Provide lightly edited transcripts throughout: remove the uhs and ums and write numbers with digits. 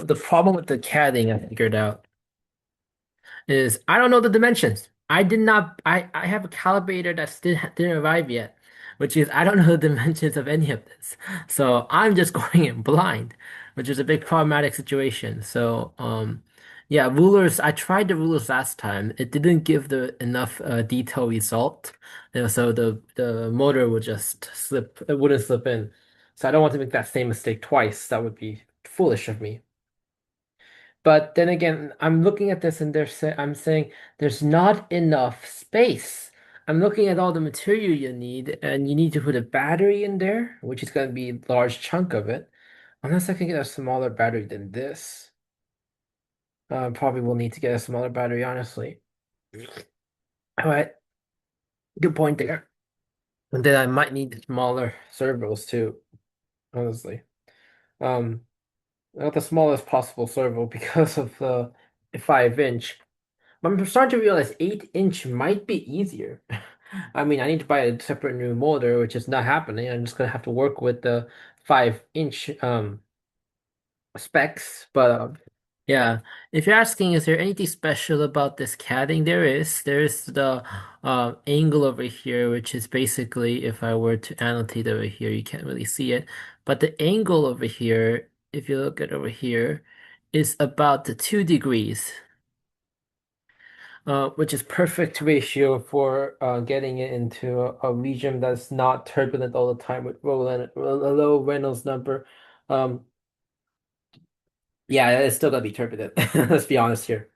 The problem with the CADing I figured out is I don't know the dimensions. I did not. I have a calibrator that still didn't arrive yet, which is I don't know the dimensions of any of this. So I'm just going in blind, which is a big problematic situation. So yeah, rulers. I tried the rulers last time. It didn't give the enough detail result, so the motor would just slip. It wouldn't slip in. So I don't want to make that same mistake twice. That would be foolish of me. But then again, I'm looking at this and I'm saying there's not enough space. I'm looking at all the material you need, and you need to put a battery in there, which is going to be a large chunk of it. Unless I can get a smaller battery than this. Probably will need to get a smaller battery, honestly. All right, good point there. And then I might need smaller servos too, honestly. Um, Not the smallest possible servo because of the 5 inch. I'm starting to realize 8 inch might be easier. I mean, I need to buy a separate new motor, which is not happening. I'm just gonna have to work with the 5 inch specs. But yeah, if you're asking, is there anything special about this catting? There is. There's the angle over here, which is basically if I were to annotate over here, you can't really see it. But the angle over here, if you look at over here, is about the 2 degrees. Which is perfect ratio for getting it into a region that's not turbulent all the time with a low Reynolds number. Um, yeah, it's still gonna be turbulent. Let's be honest here.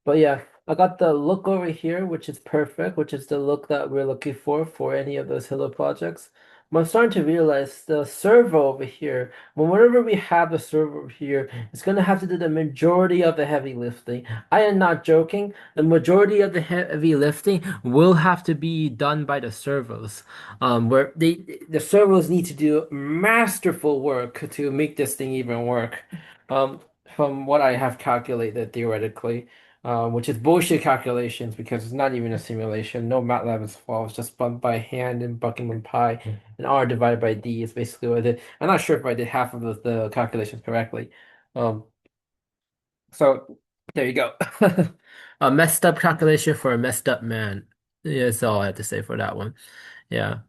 But yeah, I got the look over here, which is perfect, which is the look that we're looking for any of those Hilo projects. But I'm starting to realize the servo over here, whenever we have the servo over here, it's going to have to do the majority of the heavy lifting. I am not joking. The majority of the heavy lifting will have to be done by the servos, where the servos need to do masterful work to make this thing even work. Um, from what I have calculated theoretically, which is bullshit calculations because it's not even a simulation. No MATLAB is involved. It's just done by hand in Buckingham Pi, and R divided by D is basically what I did. I'm not sure if I did half of the calculations correctly. Um, so there you go. A messed up calculation for a messed up man. Yeah, that's all I have to say for that one. Yeah.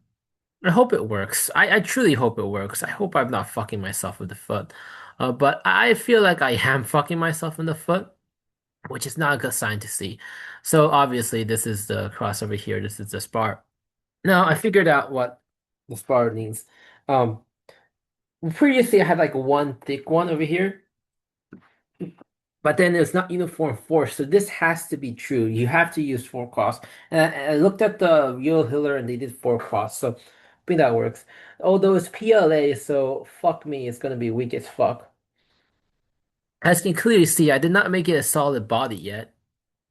I hope it works. I truly hope it works. I hope I'm not fucking myself with the foot. But I feel like I am fucking myself in the foot, which is not a good sign to see. So obviously this is the crossover here. This is the spar. Now I figured out what the spar means. Um, Previously I had like one thick one over here, but then it's not uniform force. So this has to be true. You have to use 4 cross. And I looked at the real Hiller and they did 4 cross. So I think that works. Although it's PLA, so fuck me, it's gonna be weak as fuck. As you can clearly see, I did not make it a solid body yet.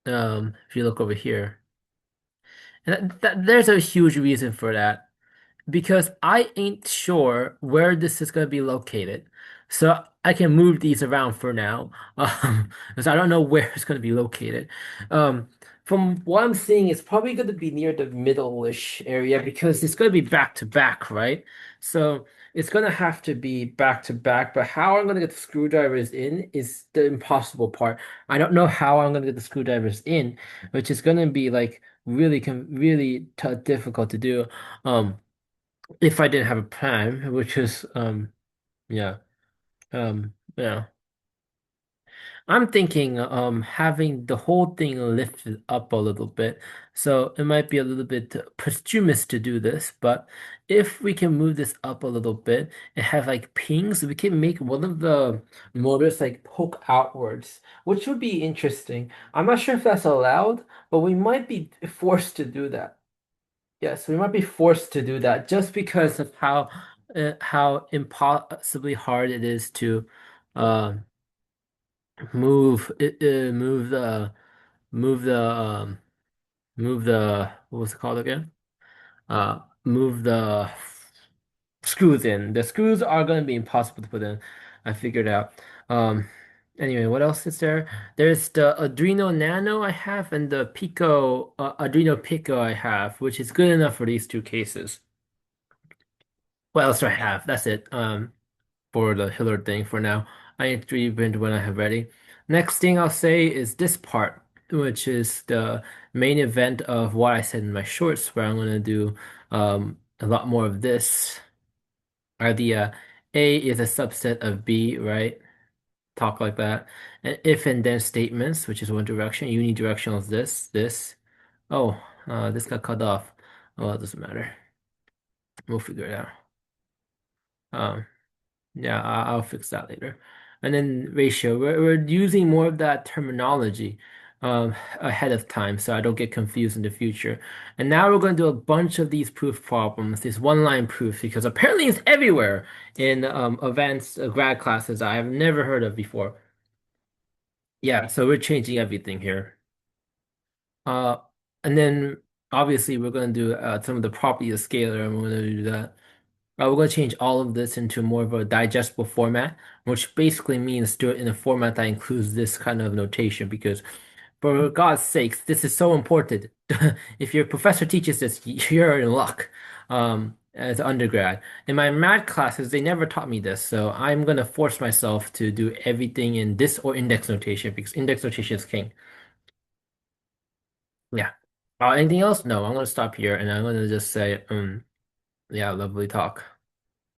If you look over here. And there's a huge reason for that because I ain't sure where this is going to be located. So I can move these around for now, because I don't know where it's going to be located. Um, from what I'm seeing, it's probably going to be near the middle-ish area because it's going to be back to back, right? So it's going to have to be back to back. But how I'm going to get the screwdrivers in is the impossible part. I don't know how I'm going to get the screwdrivers in, which is going to be like really t difficult to do. Um, if I didn't have a plan, which is yeah yeah. I'm thinking having the whole thing lifted up a little bit. So it might be a little bit posthumous to do this, but if we can move this up a little bit and have like pings, we can make one of the motors like poke outwards, which would be interesting. I'm not sure if that's allowed, but we might be forced to do that. Yes, we might be forced to do that just because of how impossibly hard it is to uh, move move the move the what was it called again? Move the screws in. The screws are going to be impossible to put in. I figured out. Um, anyway, what else is there? There's the Adreno Nano I have and the Pico Adreno Pico I have, which is good enough for these two cases. What else do I have? That's it. for the Hiller thing for now. I need to 3D print when I have ready. Next thing I'll say is this part, which is the main event of what I said in my shorts, where I'm gonna do a lot more of this. Or the A is a subset of B, right? Talk like that. And if and then statements, which is one direction. Unidirectional is this. Oh, this got cut off. Oh, it doesn't matter. We'll figure it out. Um, yeah, I'll fix that later. And then ratio, we're using more of that terminology ahead of time so I don't get confused in the future. And now we're going to do a bunch of these proof problems, these one-line proofs, because apparently it's everywhere in advanced grad classes I have never heard of before. Yeah, so we're changing everything here. Uh, and then obviously we're going to do some of the property of scalar, and we're going to do that. We're going to change all of this into more of a digestible format, which basically means do it in a format that includes this kind of notation, because for God's sakes, this is so important. If your professor teaches this, you're in luck. As an undergrad. In my math classes, they never taught me this, so I'm going to force myself to do everything in this or index notation because index notation is king. Yeah. Anything else? No, I'm going to stop here and I'm going to just say, yeah, lovely talk.